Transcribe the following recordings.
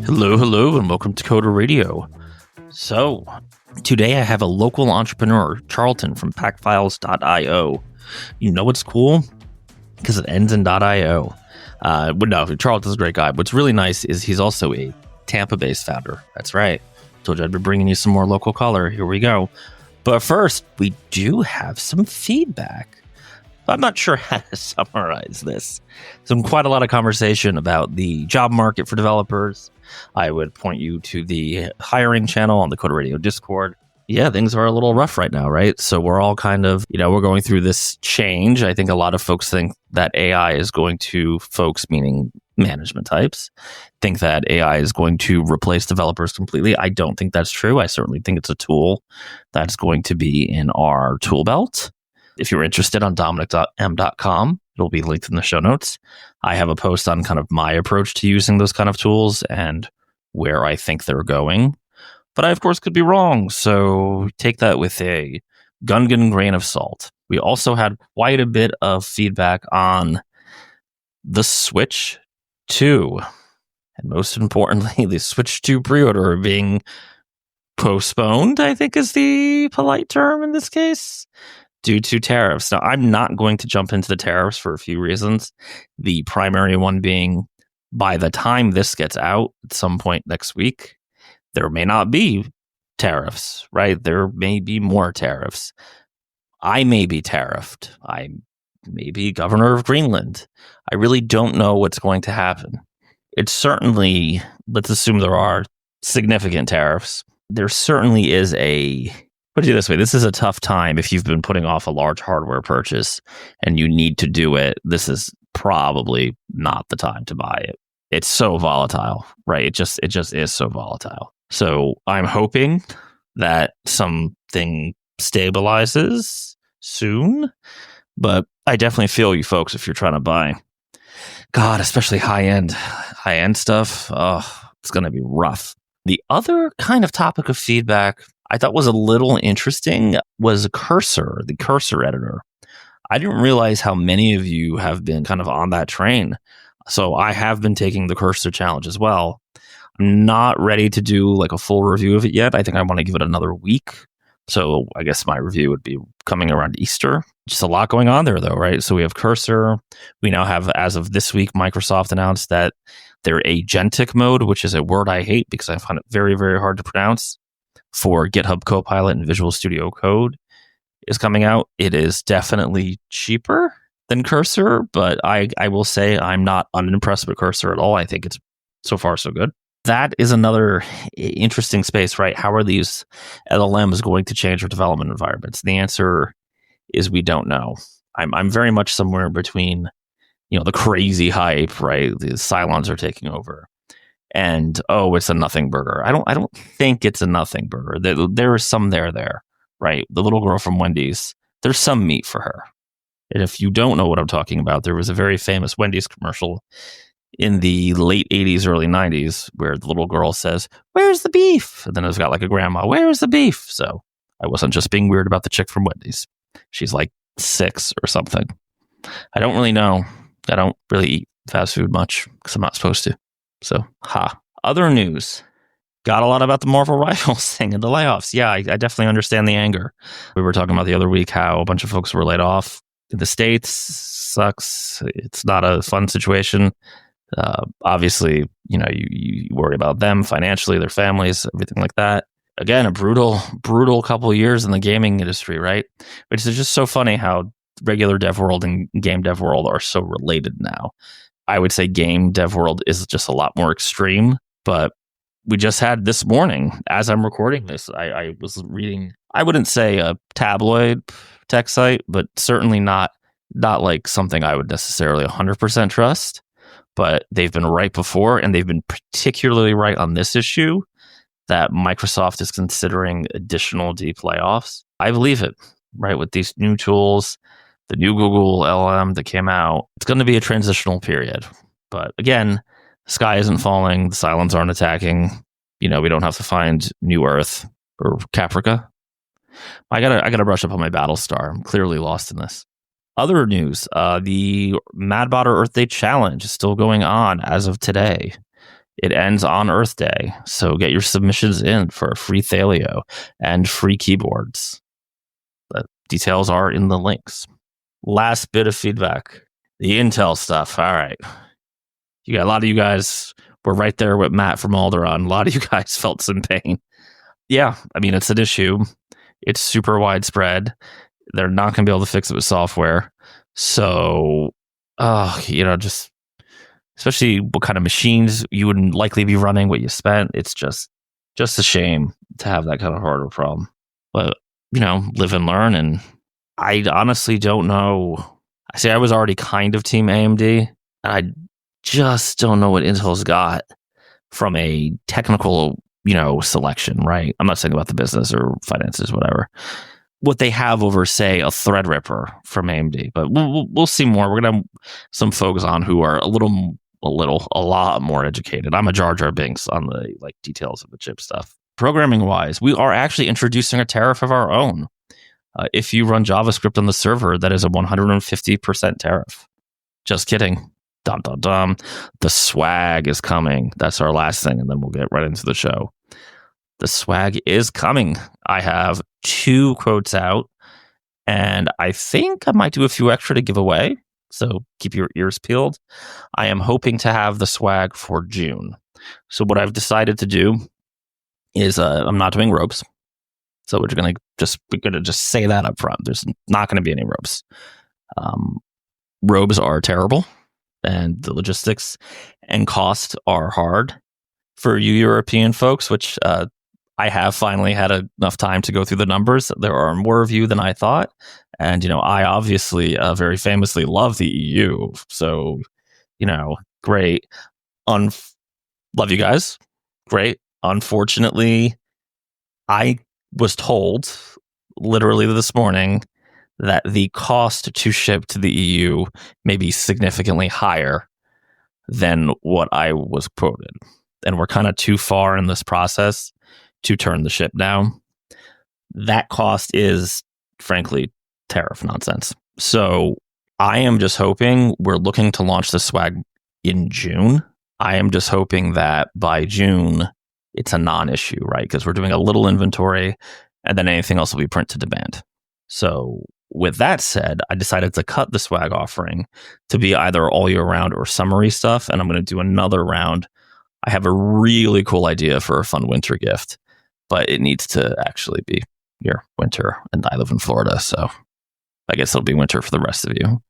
Hello, and welcome to Coder Radio. So, today I have a local entrepreneur, Charlton from packfiles.io. You know what's cool? Because it ends in .io. No, Charlton's a great guy. What's really nice is he's also a Tampa-based founder. That's right. Told you I'd be bringing you some more local color. Here we go. But first, we do have some feedback. I'm not sure how to summarize this. Quite a lot of conversation about the job market for developers. I would point you to the hiring channel on the Coder Radio Discord. Yeah, things are a little rough right now, right? So we're all kind of, we're going through this change. I think a lot of folks think that AI is going to, folks meaning management types, think that AI is going to replace developers completely. I don't think that's true. I certainly think it's a tool that's going to be in our tool belt. If you're interested, on dominic.m.com, it'll be linked in the show notes. I have a post on kind of my approach to using those kind of tools and where I think they're going. But I, of course, could be wrong. So take that with a Gungan grain of salt. We also had quite a bit of feedback on the Switch 2. And most importantly, the Switch 2 pre-order being postponed, I think is the polite term in this case, due to tariffs. Now, I'm not going to jump into the tariffs for a few reasons. The primary one being, by the time this gets out at some point next week, there may not be tariffs, right? There may be more tariffs. I may be tariffed. I may be governor of Greenland. I really don't know what's going to happen. It's certainly, let's assume there are significant tariffs. There certainly is put it this way, this is a tough time if you've been putting off a large hardware purchase and you need to do it. This is probably not the time to buy it. It's so volatile, right? It just is so volatile. So I'm hoping that something stabilizes soon, but I definitely feel you folks if you're trying to buy. God, especially high-end stuff. Oh, it's going to be rough. The other kind of topic of feedback I thought was a little interesting was Cursor, the Cursor editor. I didn't realize how many of you have been kind of on that train. So I have been taking the Cursor challenge as well. I'm not ready to do like a full review of it yet. I think I want to give it another week. So I guess my review would be coming around Easter. Just a lot going on there though, right? So we have Cursor. We now have, as of this week, Microsoft announced that their agentic mode, which is a word I hate because I find it very, very hard to pronounce, for GitHub Copilot and Visual Studio Code is coming out. It is definitely cheaper than Cursor, but I will say I'm not unimpressed with Cursor at all. I think it's so far so good. That is another interesting space, right? How are these LLMs going to change our development environments? The answer is we don't know. I'm very much somewhere between, the crazy hype, right? The Cylons are taking over. And it's a nothing burger. I don't think it's a nothing burger. There is some there, right? The little girl from Wendy's, there's some meat for her. And if you don't know what I'm talking about, there was a very famous Wendy's commercial in the late 80s, early 90s, where the little girl says, "Where's the beef?" And then it's got like a grandma, "Where's the beef?" So I wasn't just being weird about the chick from Wendy's. She's like 6 or something. I don't really know. I don't really eat fast food much because I'm not supposed to. So, Other news. Got a lot about the Marvel Rivals thing and the layoffs. Yeah, I definitely understand the anger. We were talking about the other week how a bunch of folks were laid off in the States. Sucks. It's not a fun situation. Obviously, you worry about them financially, their families, everything like that. Again, a brutal couple of years in the gaming industry, right? Which is just so funny how regular dev world and game dev world are so related now. I would say game dev world is just a lot more extreme, but we just had this morning, as I'm recording this, I was reading, I wouldn't say a tabloid tech site, but certainly not like something I would necessarily 100% trust, but they've been right before, and they've been particularly right on this issue that Microsoft is considering additional deep layoffs. I believe it, right? With these new tools, the new Google LLM that came out, it's going to be a transitional period. But again, the sky isn't falling. The Cylons aren't attacking. We don't have to find New Earth or Caprica. I gotta brush up on my Battlestar. I'm clearly lost in this. Other news, the Mad Botter Earth Day Challenge is still going on as of today. It ends on Earth Day, so get your submissions in for a free Thalio and free keyboards. The details are in the links. Last bit of feedback, the Intel stuff. All right. You got a lot of you guys were right there with Matt from Alderaan. A lot of you guys felt some pain. Yeah, I mean, it's an issue. It's super widespread. They're not going to be able to fix it with software. So, just especially what kind of machines you would likely be running, what you spent. It's just a shame to have that kind of hardware problem. But, live and learn. And I honestly don't know. I say I was already kind of team AMD. And I just don't know what Intel's got from a technical, selection, right? I'm not saying about the business or finances, whatever. What they have over, say, a Threadripper from AMD. But we'll see more. We're going to have some folks on who are a lot more educated. I'm a Jar Jar Binks on the details of the chip stuff. Programming wise, we are actually introducing a tariff of our own. If you run JavaScript on the server, that is a 150% tariff. Just kidding. Dum, dum, dum. The swag is coming. That's our last thing, and then we'll get right into the show. The swag is coming. I have 2 quotes out, and I think I might do a few extra to give away. So keep your ears peeled. I am hoping to have the swag for June. So what I've decided to do is I'm not doing ropes. So we're going to just say that up front. There's not going to be any ropes. Robes are terrible, and the logistics and cost are hard for you European folks, which I have finally had enough time to go through the numbers. There are more of you than I thought. And, I obviously very famously love the EU. So, great. Love you guys. Great. Unfortunately, I was told literally this morning that the cost to ship to the EU may be significantly higher than what I was quoted. And we're kind of too far in this process to turn the ship down. That cost is, frankly, tariff nonsense. So I am just hoping we're looking to launch the swag in June. I am just hoping that by June, it's a non-issue, right? Because we're doing a little inventory, and then anything else will be print to demand. So with that said, I decided to cut the swag offering to be either all year round or summery stuff, and I'm going to do another round. I have a really cool idea for a fun winter gift, but it needs to actually be here, winter, and I live in Florida, so I guess it'll be winter for the rest of you.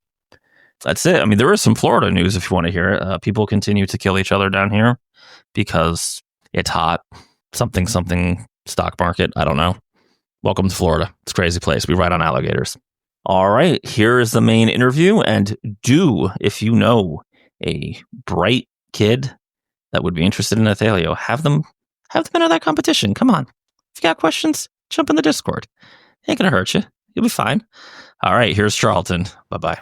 That's it. I mean, there is some Florida news if you want to hear it. People continue to kill each other down here because it's hot. Something stock market. I don't know. Welcome to Florida. It's a crazy place. We ride on alligators. All right. Here is the main interview. And if you know a bright kid that would be interested in Athalio, have them enter that competition. Come on. If you got questions, jump in the Discord. Ain't gonna hurt you. You'll be fine. All right, here's Charlton. Bye-bye.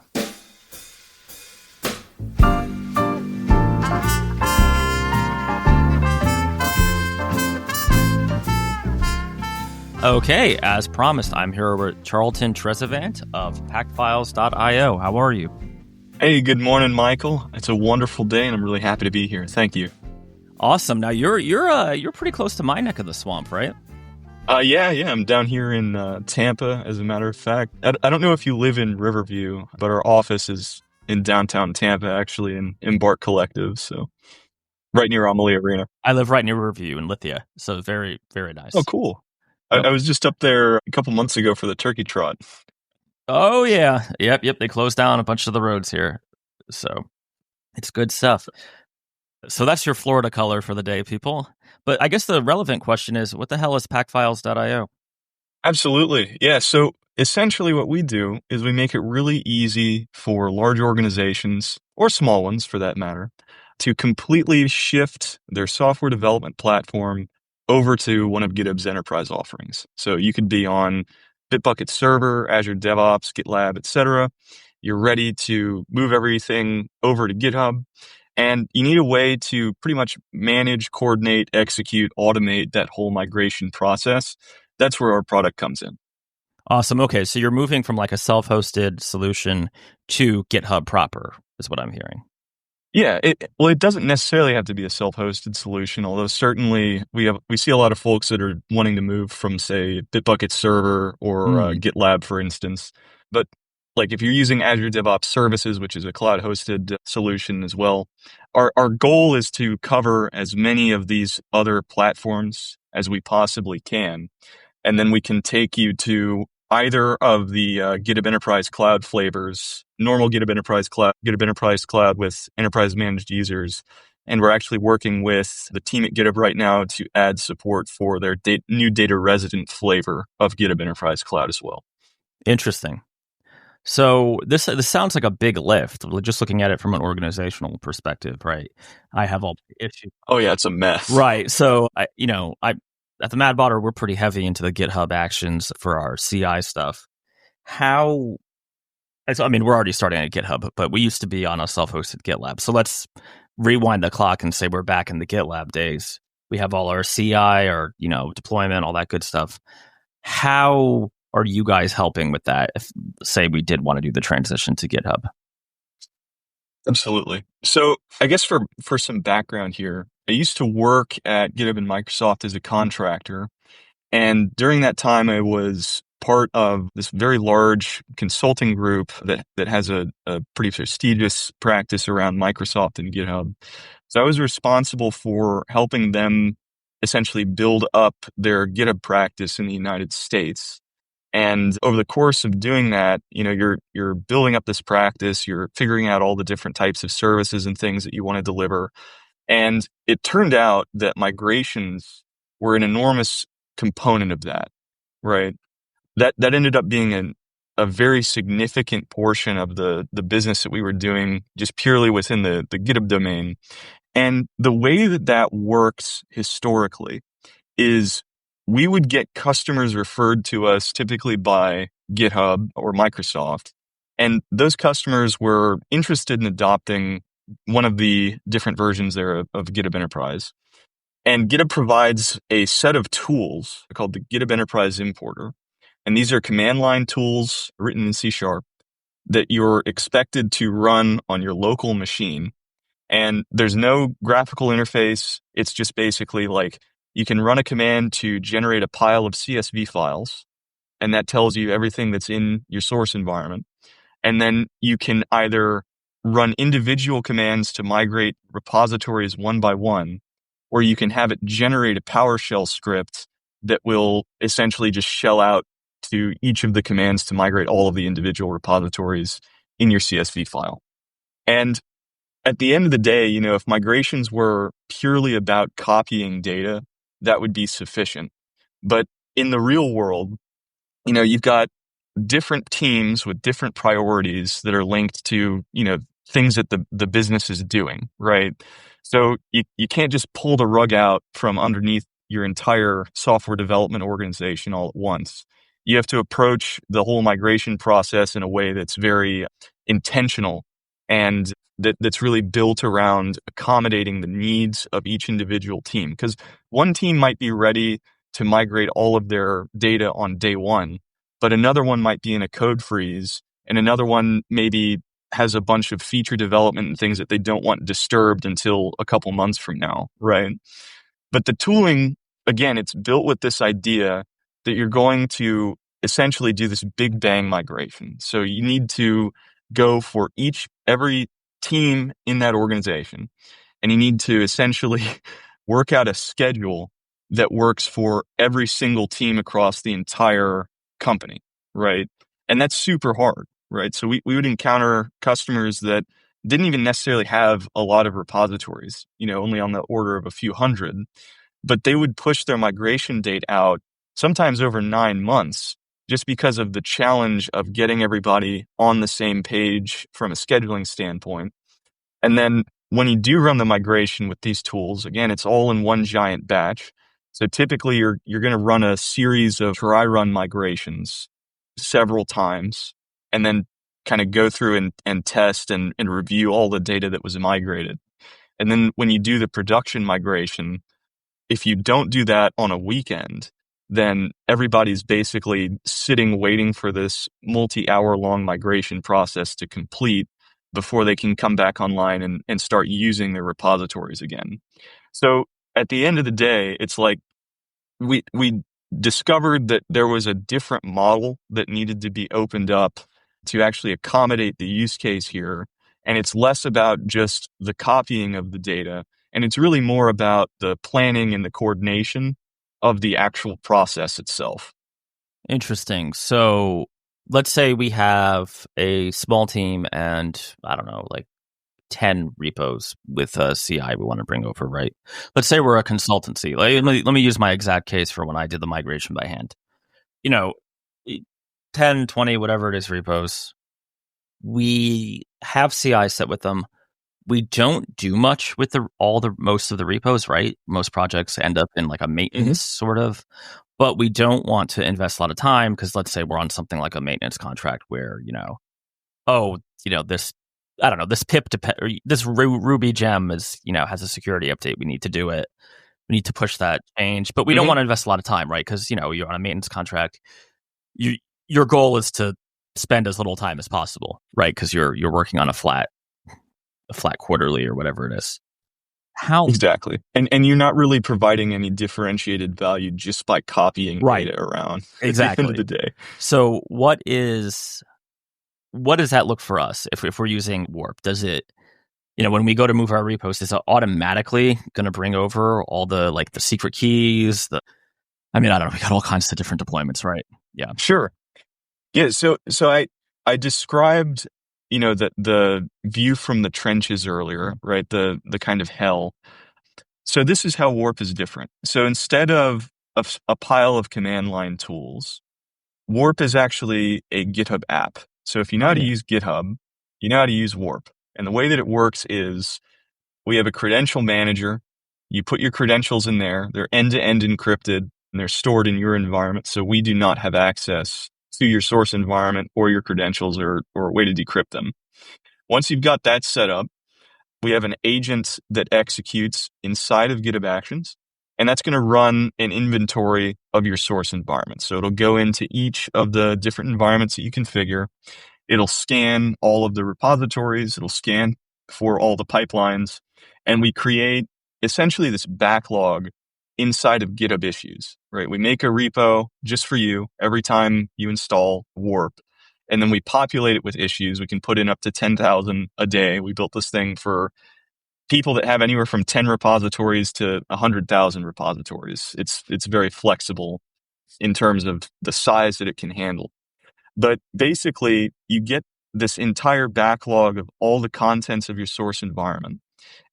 Okay, as promised, I'm here with Charlton Trezevant of packfiles.io. How are you? Hey, good morning, Michael. It's a wonderful day, and I'm really happy to be here. Thank you. Awesome. Now you're pretty close to my neck of the swamp, right? Yeah. I'm down here in Tampa, as a matter of fact. I don't know if you live in Riverview, but our office is in downtown Tampa, actually, in Embark Collective, so right near Amalie Arena. I live right near Riverview in Lithia, so very, very nice. Oh, cool. I was just up there a couple months ago for the turkey trot. Oh, yeah. Yep. They closed down a bunch of the roads here, so it's good stuff. So that's your Florida color for the day, people. But I guess the relevant question is, what the hell is packfiles.io? Absolutely. Yeah. So essentially what we do is we make it really easy for large organizations, or small ones for that matter, to completely shift their software development platform over to one of GitHub's enterprise offerings. So you could be on Bitbucket Server, Azure DevOps, GitLab, etc. You're ready to move everything over to GitHub. And you need a way to pretty much manage, coordinate, execute, automate that whole migration process. That's where our product comes in. Awesome. Okay, so you're moving from like a self-hosted solution to GitHub proper, is what I'm hearing. Yeah, it doesn't necessarily have to be a self-hosted solution, although certainly we see a lot of folks that are wanting to move from, say, Bitbucket Server or Mm, GitLab, for instance. But like if you're using Azure DevOps Services, which is a cloud-hosted solution as well, our goal is to cover as many of these other platforms as we possibly can, and then we can take you to either of the GitHub Enterprise Cloud flavors, normal GitHub Enterprise Cloud, GitHub Enterprise Cloud with enterprise managed users. And we're actually working with the team at GitHub right now to add support for their new data resident flavor of GitHub Enterprise Cloud as well. interesting. So this sounds like a big lift. Just looking at it from an organizational perspective, right? I have all the issues. Oh yeah, it's a mess. Right. So I at the Mad Botter, we're pretty heavy into the GitHub actions for our CI stuff. How? I mean, we're already starting at GitHub, but we used to be on a self-hosted GitLab. So let's rewind the clock and say we're back in the GitLab days. We have all our CI, our deployment, all that good stuff. How are you guys helping with that? If say we did want to do the transition to GitHub. Absolutely. So I guess for some background here, I used to work at GitHub and Microsoft as a contractor. And during that time, I was part of this very large consulting group that has a pretty prestigious practice around Microsoft and GitHub. So I was responsible for helping them essentially build up their GitHub practice in the United States. And over the course of doing that, you're building up this practice, you're figuring out all the different types of services and things that you want to deliver. And it turned out that migrations were an enormous component of that, right? That ended up being a very significant portion of the business that we were doing just purely within the GitHub domain. And the way that works historically is we would get customers referred to us typically by GitHub or Microsoft. And those customers were interested in adopting one of the different versions there of GitHub Enterprise. And GitHub provides a set of tools called the GitHub Enterprise Importer. And these are command line tools written in C# that you're expected to run on your local machine. And there's no graphical interface. It's just basically like you can run a command to generate a pile of CSV files, and that tells you everything that's in your source environment. And then you can either run individual commands to migrate repositories one by one, or you can have it generate a PowerShell script that will essentially just shell out to each of the commands to migrate all of the individual repositories in your CSV file. And at the end of the day, if migrations were purely about copying data, that would be sufficient. But in the real world, you've got different teams with different priorities that are linked to, things that the business is doing, right? So you can't just pull the rug out from underneath your entire software development organization all at once. You have to approach the whole migration process in a way that's very intentional and that's really built around accommodating the needs of each individual team. Because one team might be ready to migrate all of their data on day one, but another one might be in a code freeze, and another one maybe has a bunch of feature development and things that they don't want disturbed until a couple months from now, right? But the tooling, again, it's built with this idea that you're going to essentially do this big bang migration. So you need to go for every team in that organization, and you need to essentially work out a schedule that works for every single team across the entire company, right? And that's super hard, right? So we would encounter customers that didn't even necessarily have a lot of repositories, only on the order of a few hundred, but they would push their migration date out sometimes over 9 months just because of the challenge of getting everybody on the same page from a scheduling standpoint. And then when you do run the migration with these tools, again, it's all in one giant batch. So typically you're going to run a series of try run migrations several times, and then kind of go through and test and review all the data that was migrated. And then when you do the production migration, if you don't do that on a weekend, then everybody's basically sitting waiting for this multi-hour long migration process to complete before they can come back online and start using their repositories again. So at the end of the day, it's like we discovered that there was a different model that needed to be opened up to actually accommodate the use case here. And it's less about just the copying of the data, and it's really more about the planning and the coordination of the actual process itself. Interesting. So let's say we have a small team and I don't know, like 10 repos with a CI we want to bring over, right? Let's say we're a consultancy. Let me use my exact case for when I did the migration by hand. You know, 10, 20, whatever it is, repos. We have CI set with them. We don't do much with most of the repos, right? Most projects end up in like a maintenance sort of, but we don't want to invest a lot of time because let's say we're on something like a maintenance contract where, this, I don't know, this this Ruby gem is, has a security update. We need to do it. We need to push that change, but we don't want to invest a lot of time, right? Because, you're on a maintenance contract. Your goal is to spend as little time as possible, right? Because you're working on a flat quarterly or whatever it is. How exactly, and you're not really providing any differentiated value just by copying data around. Exactly. At the end of the day. So what does that look for us if we're using Warp? Does it, when we go to move our repos, is it automatically going to bring over all the the secret keys? I don't know. We got all kinds of different deployments, right? Yeah. Sure. Yeah. So I described, the view from the trenches earlier, right? The kind of hell. So this is how Warp is different. So instead of a pile of command line tools, Warp is actually a GitHub app. So if you know how to use GitHub, you know how to use Warp. And the way that it works is we have a credential manager. You put your credentials in there. They're end-to-end encrypted, and they're stored in your environment. So we do not have access to your source environment or your credentials or a way to decrypt them. Once you've got that set up, we have an agent that executes inside of GitHub Actions, and that's going to run an inventory of your source environment. So it'll go into each of the different environments that you configure. It'll scan all of the repositories. It'll scan for all the pipelines, and we create essentially this backlog inside of GitHub issues, right? We make a repo just for you every time you install Warp, and then we populate it with issues. We can put in up to 10,000 a day. We built this thing for people that have anywhere from 10 repositories to 100,000 repositories. It's very flexible in terms of the size that it can handle. But basically, you get this entire backlog of all the contents of your source environment.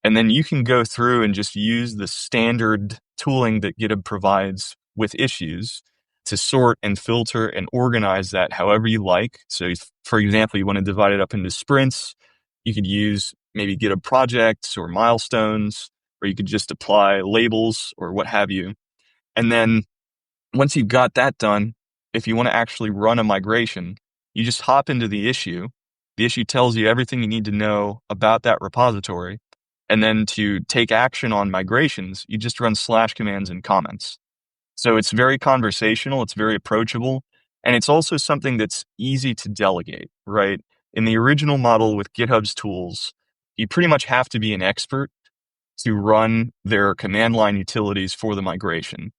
And then you can go through and just use the standard tooling that GitHub provides with issues to sort and filter and organize that however you like. So, for example, you want to divide it up into sprints. You could use maybe GitHub projects or milestones, or you could just apply labels or what have you. And then once you've got that done, if you want to actually run a migration, you just hop into the issue. The issue tells you everything you need to know about that repository. And then to take action on migrations, you just run / commands and comments. So it's very conversational, it's very approachable, and it's also something that's easy to delegate, right? In the original model with GitHub's tools, you pretty much have to be an expert to run their command line utilities for the migration.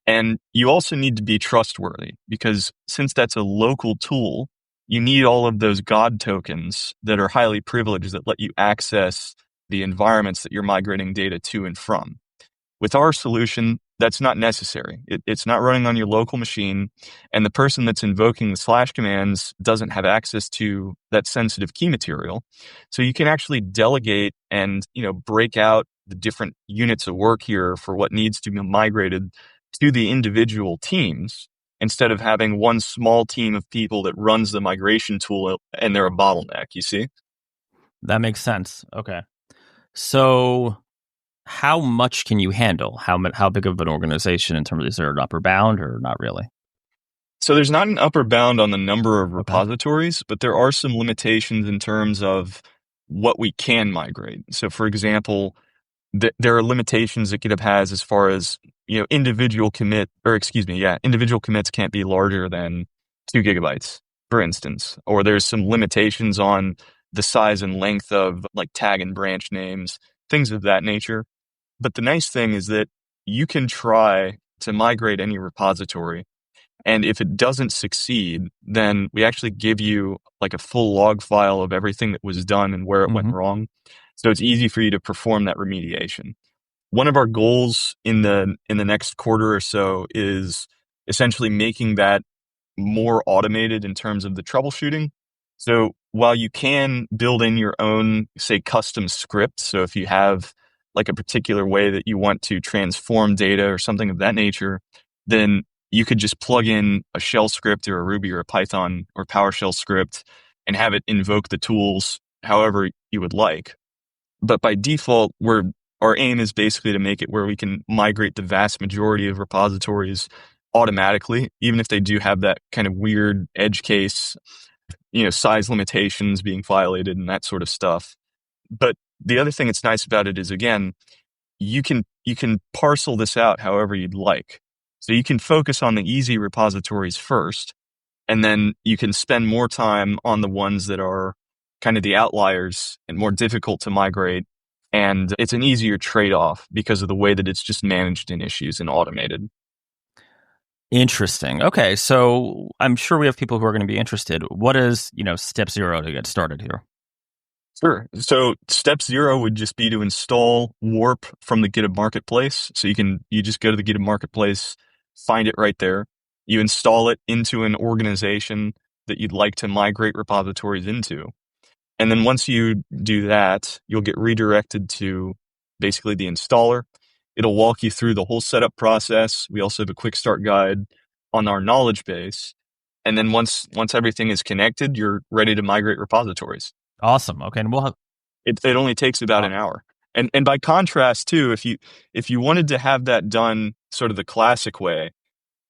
And you also need to be trustworthy because since that's a local tool, you need all of those God tokens that are highly privileged that let you access the environments that you're migrating data to and from. With our solution, that's not necessary. It's not running on your local machine, and the person that's invoking the / commands doesn't have access to that sensitive key material. So you can actually delegate and break out the different units of work here for what needs to be migrated to the individual teams instead of having one small team of people that runs the migration tool and they're a bottleneck, you see? That makes sense. Okay. So how much can you handle? How big of an organization in terms of, is there an upper bound or not really? So there's not an upper bound on the number of repositories, but there are some limitations in terms of what we can migrate. So for example, there are limitations that GitHub has as far as, individual individual commits can't be larger than 2 GB, for instance, or there's some limitations on the size and length of like tag and branch names, things of that nature. But the nice thing is that you can try to migrate any repository. And if it doesn't succeed, then we actually give you like a full log file of everything that was done and where it went wrong. So it's easy for you to perform that remediation. One of our goals in the next quarter or so is essentially making that more automated in terms of the troubleshooting. So while you can build in your own, say, custom script, so if you have like a particular way that you want to transform data or something of that nature, then you could just plug in a shell script or a Ruby or a Python or PowerShell script and have it invoke the tools however you would like. But by default, our aim is basically to make it where we can migrate the vast majority of repositories automatically, even if they do have that kind of weird edge case, size limitations being violated and that sort of stuff. But the other thing that's nice about it is, again, you can parcel this out however you'd like. So you can focus on the easy repositories first, and then you can spend more time on the ones that are kind of the outliers and more difficult to migrate. And it's an easier trade-off because of the way that it's just managed in issues and automated. Interesting. Okay, so I'm sure we have people who are going to be interested. What is, step 0 to get started here? Sure. So step 0 would just be to install Warp from the GitHub Marketplace. So you just go to the GitHub Marketplace, find it right there. You install it into an organization that you'd like to migrate repositories into. And then once you do that, you'll get redirected to basically the installer. It'll walk you through the whole setup process. We also have a quick start guide on our knowledge base. And then once everything is connected, you're ready to migrate repositories. Awesome. Okay, and we'll have it only takes about an hour. And by contrast too, if you wanted to have that done sort of the classic way,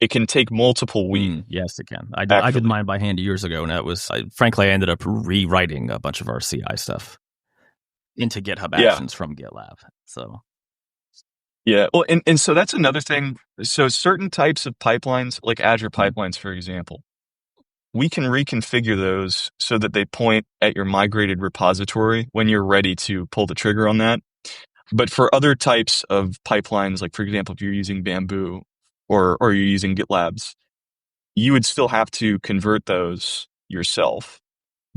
it can take multiple weeks. Yes, it can. I did mine by hand years ago, and frankly, I ended up rewriting a bunch of our CI stuff into GitHub Actions from GitLab. So, yeah. Well, and so that's another thing. So certain types of pipelines, like Azure pipelines, for example, we can reconfigure those so that they point at your migrated repository when you're ready to pull the trigger on that. But for other types of pipelines, like for example, if you're using Bamboo or you're using GitLabs, you would still have to convert those yourself.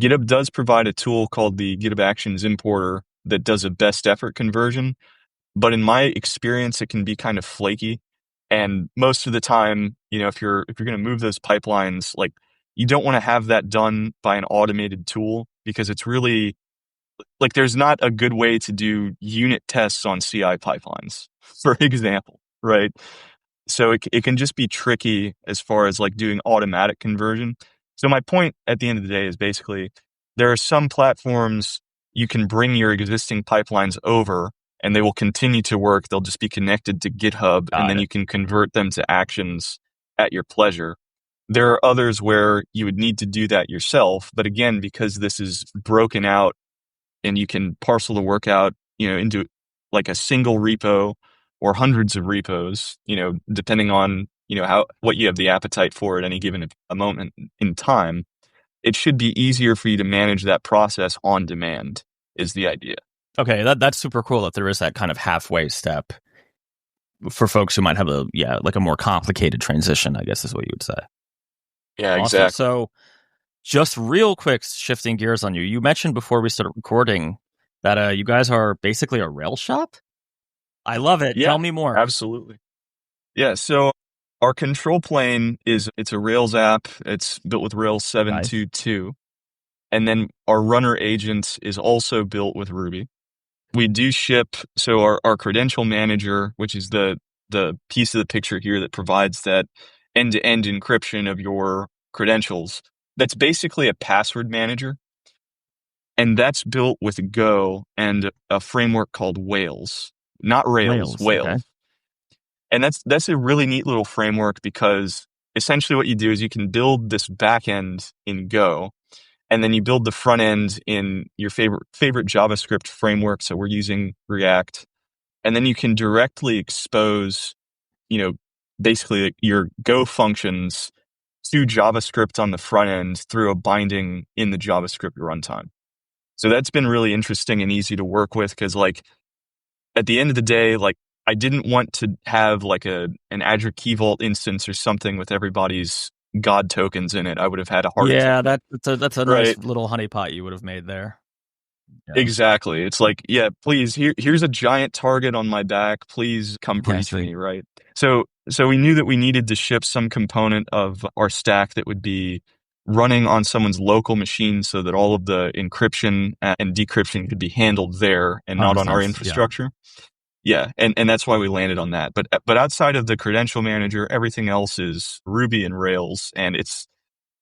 GitHub does provide a tool called the GitHub Actions Importer that does a best effort conversion. But in my experience, it can be kind of flaky. And most of the time, if you're going to move those pipelines, like you don't want to have that done by an automated tool because it's really like there's not a good way to do unit tests on CI pipelines, for example, right? So it can just be tricky as far as like doing automatic conversion. So my point at the end of the day is basically there are some platforms you can bring your existing pipelines over and they will continue to work. They'll just be connected to GitHub and then you can convert them to actions at your pleasure. There are others where you would need to do that yourself. But again, because this is broken out and you can parcel the work out, into like a single repo or hundreds of repos, depending on, what you have the appetite for at any given a moment in time, it should be easier for you to manage that process on demand is the idea. Okay, that's super cool that there is that kind of halfway step for folks who might have a more complicated transition, I guess is what you would say. Yeah, awesome. Exactly. So just real quick, shifting gears on you. You mentioned before we started recording that you guys are basically a Rails shop. I love it. Yeah, Tell me more. Absolutely. Yeah. So our control plane it's a Rails app. It's built with Rails 7.2.2. Nice. And then our runner agent is also built with Ruby. We do ship. So our credential manager, which is the piece of the picture here that provides that end-to-end encryption of your credentials. That's basically a password manager. And that's built with Go and a framework called Wales. Not Rails, Wales. Okay. And that's a really neat little framework because essentially what you do is you can build this backend in Go, and then you build the front end in your favorite JavaScript framework. So we're using React. and then you can directly expose, you know, basically your Go functions to JavaScript on the front end through a binding in the JavaScript runtime. So that's been really interesting and easy to work with because, like, at the end of the day, like, I didn't want to have like an Azure Key Vault instance or something with everybody's God tokens in it. I would have had a heart Yeah, attack. that's a nice Right. little honeypot you would have made there. Yeah. Exactly. It's like, yeah, please, here's a giant target on my back. Please come breach me, right? So we knew that we needed to ship some component of our stack that would be running on someone's local machine so that all of the encryption and decryption could be handled there and not on our infrastructure. Yeah, and that's why we landed on that. But outside of the credential manager, everything else is Ruby and Rails, and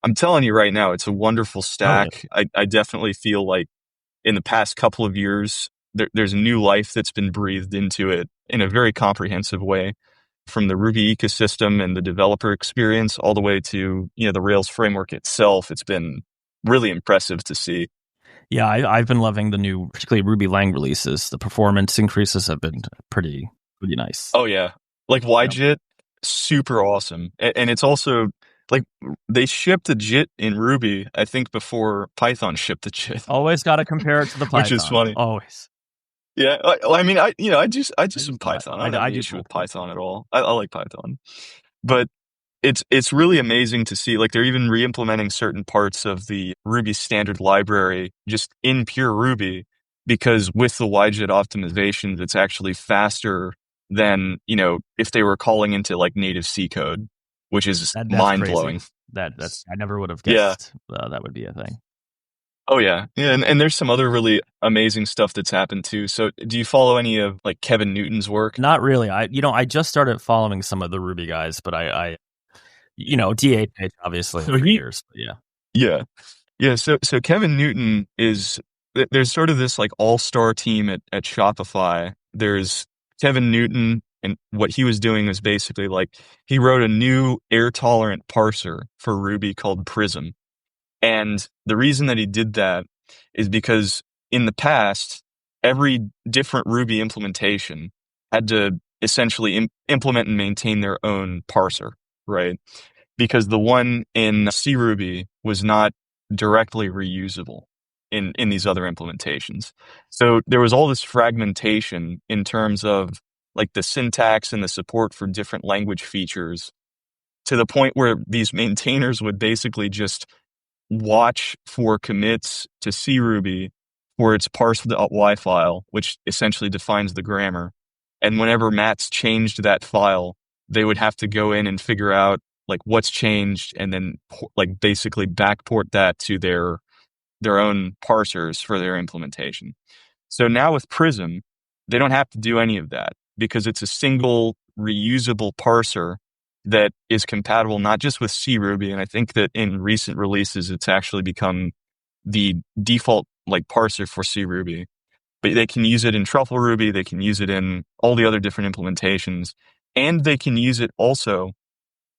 I'm telling you right now, it's a wonderful stack. Oh, yeah. I definitely feel like in the past couple of years, there's a new life that's been breathed into it in a very comprehensive way, from the Ruby ecosystem and the developer experience all the way to, the Rails framework itself. It's been really impressive to see. Yeah, I've been loving the new, particularly Ruby Lang releases. The performance increases have been pretty nice. Oh yeah, like YJIT, super awesome, and it's also like they shipped a JIT in Ruby, I think, before Python shipped a JIT. Always got to compare it to the Python, which is funny. Always. Yeah, I mean, I do some Python. I don't have any issue with Python at all. I like Python, but it's really amazing to see, like, they're even re-implementing certain parts of the Ruby standard library just in pure Ruby, because with the YJIT optimizations, it's actually faster than, if they were calling into like native C code, which is mind-blowing. That's I never would have guessed that would be a thing. Oh yeah. Yeah, and there's some other really amazing stuff that's happened too. So do you follow any of like Kevin Newton's work? Not really. I just started following some of the Ruby guys, but I DH obviously for years. But yeah. So Kevin Newton there's sort of this like all-star team at Shopify. There's Kevin Newton, and what he was doing was basically like he wrote a new error-tolerant parser for Ruby called Prism. And the reason that he did that is because in the past, every different Ruby implementation had to essentially implement and maintain their own parser, right? Because the one in CRuby was not directly reusable in these other implementations. So there was all this fragmentation in terms of like the syntax and the support for different language features, to the point where these maintainers would basically just watch for commits to CRuby for its parse.y file, which essentially defines the grammar. And whenever Mats changed that file, they would have to go in and figure out like what's changed and then like basically backport that to their own parsers for their implementation. So now with Prism, they don't have to do any of that because it's a single reusable parser that is compatible not just with CRuby, and I think that in recent releases it's actually become the default like parser for CRuby. But they can use it in Truffle Ruby, they can use it in all the other different implementations, and they can use it also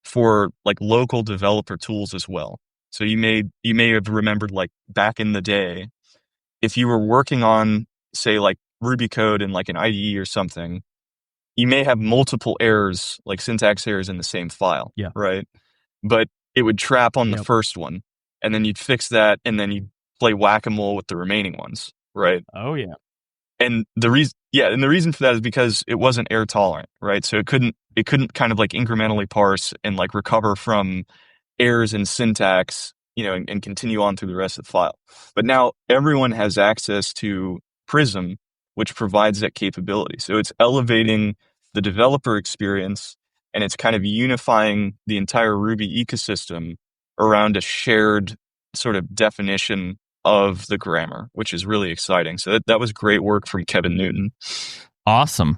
for like local developer tools as well. So you may have remembered, like, back in the day, if you were working on, say, like Ruby code in like an IDE or something, you may have multiple errors, like syntax errors in the same file. Yeah. Right. But it would trap on the first one, and then you'd fix that, and then you'd play whack-a-mole with the remaining ones. Right. Oh yeah. And the reason for that is because it wasn't error tolerant, right? So it couldn't kind of like incrementally parse and like recover from errors in syntax, and continue on through the rest of the file. But now everyone has access to Prism, which provides that capability. So it's elevating the developer experience, and it's kind of unifying the entire Ruby ecosystem around a shared sort of definition of the grammar, which is really exciting. So that was great work from Kevin Newton. Awesome.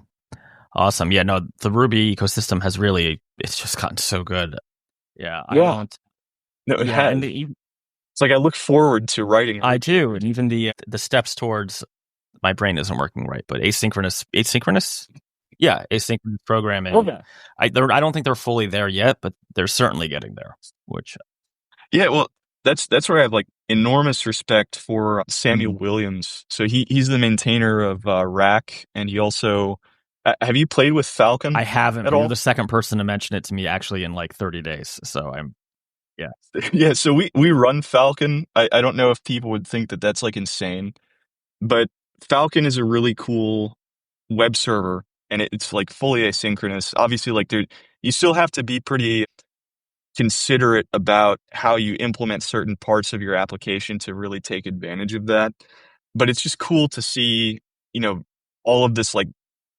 Yeah, no, the Ruby ecosystem has it's just gotten so good. Yeah. It has. And it's like I look forward to writing it. I do. And even the steps towards, my brain isn't working right, but asynchronous? Yeah, asynchronous programming. Okay. I don't think they're fully there yet, but they're certainly getting there. Yeah, well, that's where I have like enormous respect for Samuel Williams. So he's the maintainer of Rack, and he also Have you played with Falcon I haven't, at but you're all? the second person to mention it to me actually in like 30 days. So yeah. Yeah, so we run Falcon. I don't know if people would think that that's like insane, but Falcon is a really cool web server, and it's like fully asynchronous. Obviously, like there, you still have to be pretty considerate about how you implement certain parts of your application to really take advantage of that. But it's just cool to see, you know, all of this like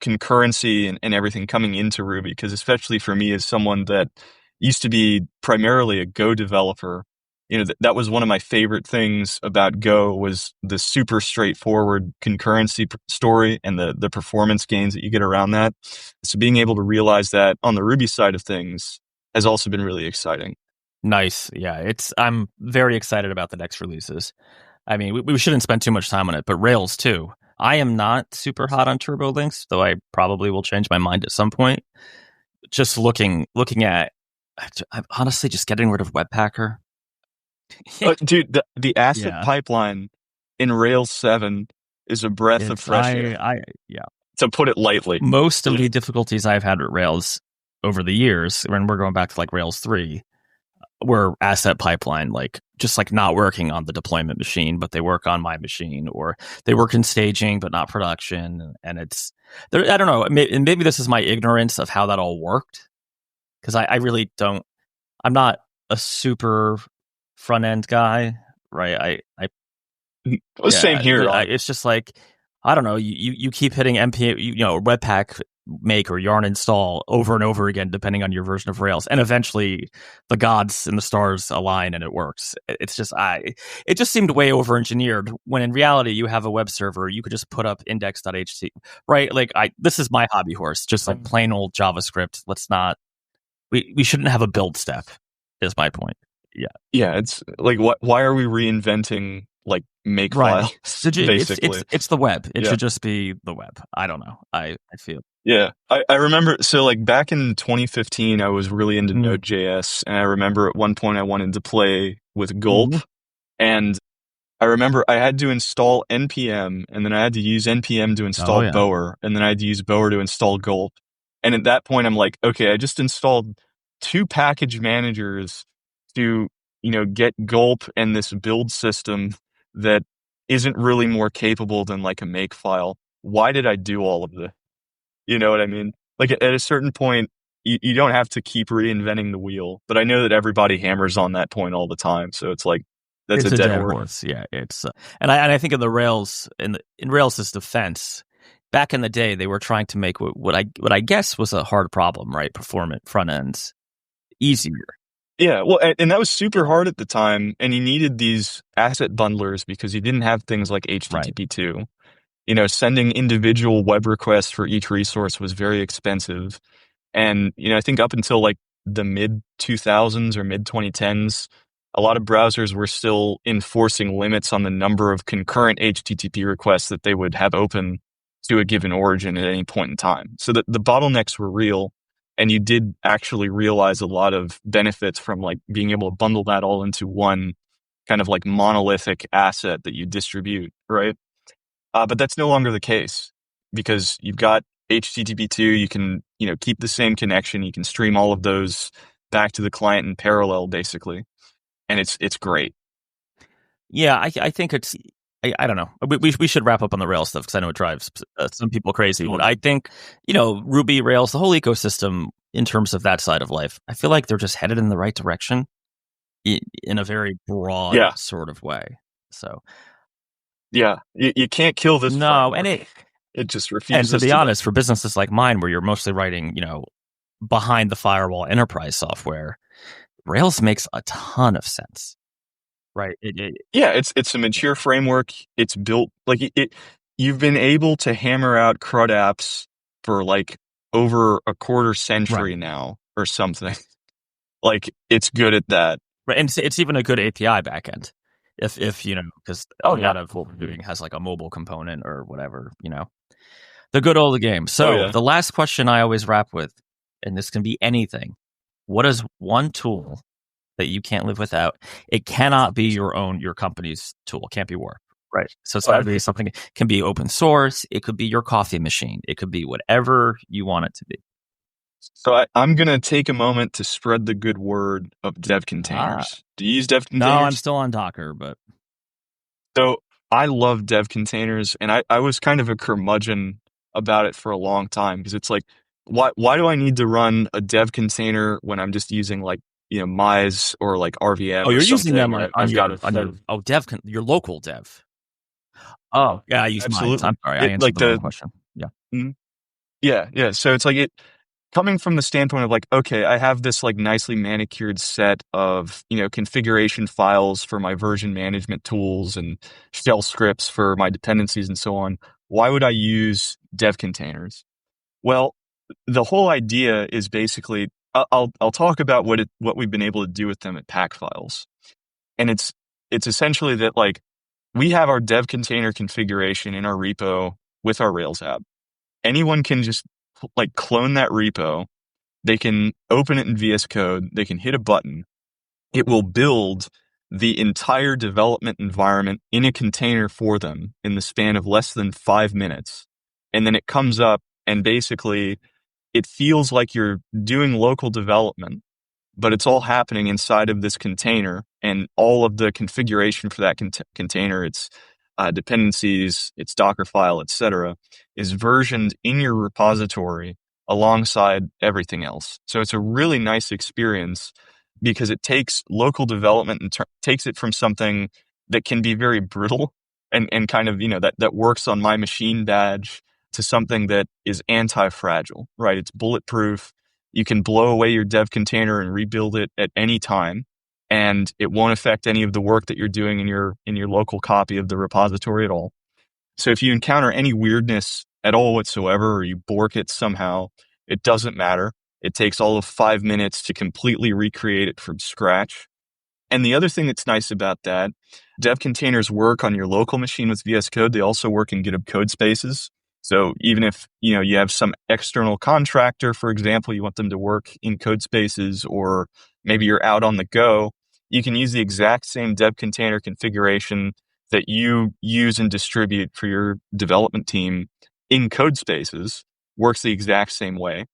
concurrency and everything coming into Ruby, because especially for me as someone that used to be primarily a Go developer, that was one of my favorite things about Go was the super straightforward concurrency story and the performance gains that you get around that. So being able to realize that on the Ruby side of things has also been really exciting. Nice. Yeah, I'm very excited about the next releases. I mean, we shouldn't spend too much time on it, but Rails too. I am not super hot on Turbo Links, though I probably will change my mind at some point. Just looking at, I'm honestly just getting rid of Webpacker. Dude, the asset Yeah. pipeline in Rails 7 is a breath of fresh air, Yeah. to put it lightly. Most of the difficulties I've had with Rails over the years, when we're going back to like Rails 3, were asset pipeline, like just like not working on the deployment machine, but they work on my machine, or they work in staging but not production. And it's there. I don't know. Maybe this is my ignorance of how that all worked, because I really don't. I'm not a super front end guy, right? Well, same here. It's just like, I don't know. You keep hitting npm, Webpack make or yarn install over and over again, depending on your version of Rails, and eventually the gods and the stars align and it works. It's just it just seemed way over engineered, when in reality you have a web server, you could just put up index.ht, right? Like this is my hobby horse, just like plain old JavaScript. We shouldn't have a build step, is my point. Yeah, it's like, why are we reinventing like make files, basically? It's the web. It should just be the web. I don't know. I feel. Yeah, I remember. So like back in 2015, I was really into Node.js, and I remember at one point I wanted to play with Gulp, and I remember I had to install npm, and then I had to use npm to install Bower, and then I had to use Bower to install Gulp. And at that point, I'm like, okay, I just installed 2 package managers to, get Gulp and this build system that isn't really more capable than like a make file. Why did I do all of this? You know what I mean? Like at a certain point, you don't have to keep reinventing the wheel. But I know that everybody hammers on that point all the time. So it's like, that's a dead horse. Yeah, it's and I think in the Rails, in Rails' defense, back in the day, they were trying to make what I guess was a hard problem, right? Performant front ends easier. Yeah, well, and that was super hard at the time, and you needed these asset bundlers because you didn't have things like HTTP2. Sending individual web requests for each resource was very expensive. And, I think up until like the mid 2000s or mid 2010s, a lot of browsers were still enforcing limits on the number of concurrent HTTP requests that they would have open to a given origin at any point in time. So that the bottlenecks were real, and you did actually realize a lot of benefits from like being able to bundle that all into one kind of like monolithic asset that you distribute, right? But that's no longer the case, because you've got HTTP2. You can, keep the same connection. You can stream all of those back to the client in parallel, basically, and it's great. Yeah, I think it's. I don't know. We should wrap up on the Rails stuff, because I know it drives some people crazy. But I think, Ruby, Rails, the whole ecosystem in terms of that side of life, I feel like they're just headed in the right direction in a very broad sort of way. So. Yeah, you can't kill this. No, framework. And it just refuses. And to be honest, for businesses like mine, where you're mostly writing, behind the firewall enterprise software, Rails makes a ton of sense, right? Yeah, it's a mature framework. It's built like it. You've been able to hammer out CRUD apps for like over a quarter century now, or something. Like it's good at that, right? And it's even a good API backend. If because a lot of what we're doing has like a mobile component or whatever, the good old game. So the last question I always wrap with, and this can be anything: what is one tool that you can't live without? It cannot be your company's tool. It can't be Warp. Right. So it's got to be something, it can be open source. It could be your coffee machine. It could be whatever you want it to be. So I'm going to take a moment to spread the good word of dev containers. Do you use dev containers? No, I'm still on Docker, but. So I love dev containers, and I was kind of a curmudgeon about it for a long time, because it's like, why do I need to run a dev container when I'm just using like, Mize or like RVM? Oh, you're using them on your local dev. Oh, yeah, I use absolutely. Mize. I'm sorry, I answered the wrong question. Yeah. Mm-hmm. Yeah. So it's like coming from the standpoint of like, okay, I have this like nicely manicured set of, configuration files for my version management tools and shell scripts for my dependencies and so on. Why would I use dev containers? Well, the whole idea is basically, I'll talk about what we've been able to do with them at Packfiles. And it's essentially that like we have our dev container configuration in our repo with our Rails app. Anyone can just like clone that repo. They can open it in VS Code. They can hit a button. It will build the entire development environment in a container for them in the span of less than 5 minutes. And then it comes up and basically it feels like you're doing local development, but it's all happening inside of this container, and all of the configuration for that container, its dependencies, its Docker file, etc., is versioned in your repository alongside everything else. So it's a really nice experience because it takes local development and takes it from something that can be very brittle and kind of, that works on my machine badge to something that is anti-fragile, right? It's bulletproof. You can blow away your dev container and rebuild it at any time, and it won't affect any of the work that you're doing in your local copy of the repository at all. So if you encounter any weirdness at all whatsoever, or you bork it somehow, it doesn't matter. It takes all of 5 minutes to completely recreate it from scratch. And the other thing that's nice about that, dev containers work on your local machine with VS Code. They also work in GitHub code spaces. So even if, you have some external contractor, for example, you want them to work in code spaces, or maybe you're out on the go, you can use the exact same dev container configuration that you use and distribute for your development team in code spaces. Works the exact same way.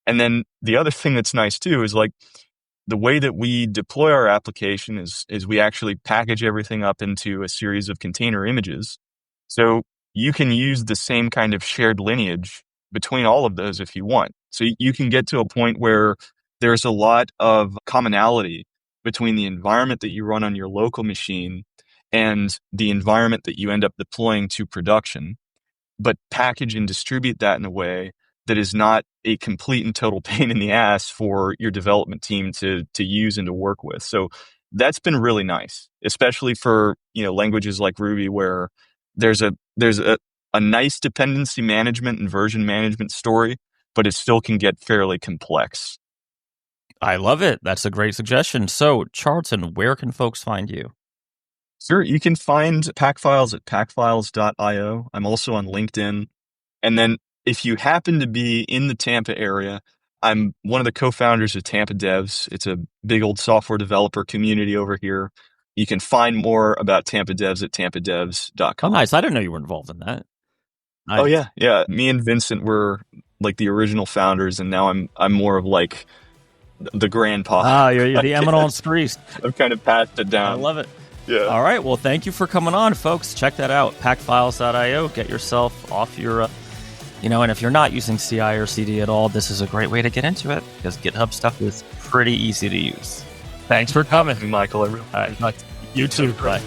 And then the other thing that's nice too is like the way that we deploy our application is we actually package everything up into a series of container images. So you can use the same kind of shared lineage between all of those if you want. So you can get to a point where there's a lot of commonality between the environment that you run on your local machine and the environment that you end up deploying to production, but package and distribute that in a way that is not a complete and total pain in the ass for your development team to use and to work with. So that's been really nice, especially for, languages like Ruby, where there's a nice dependency management and version management story, but it still can get fairly complex. I love it. That's a great suggestion. So, Charlton, where can folks find you? Sure, you can find Packfiles at packfiles.io. I'm also on LinkedIn. And then if you happen to be in the Tampa area, I'm one of the co-founders of Tampa Devs. It's a big old software developer community over here. You can find more about Tampa Devs at tampadevs.com. Oh, nice. I didn't know you were involved in that. Nice. Oh, yeah. Me and Vincent were like the original founders, and now I'm more of like the grandpa. Ah, you're the eminence priest. I've kind of passed it down. I love it. Yeah. All right. Well, thank you for coming on, folks. Check that out. Packfiles.io. Get yourself off your, and if you're not using CI or CD at all, this is a great way to get into it because GitHub stuff is pretty easy to use. Thanks for coming, Michael. All right. You too. Bye.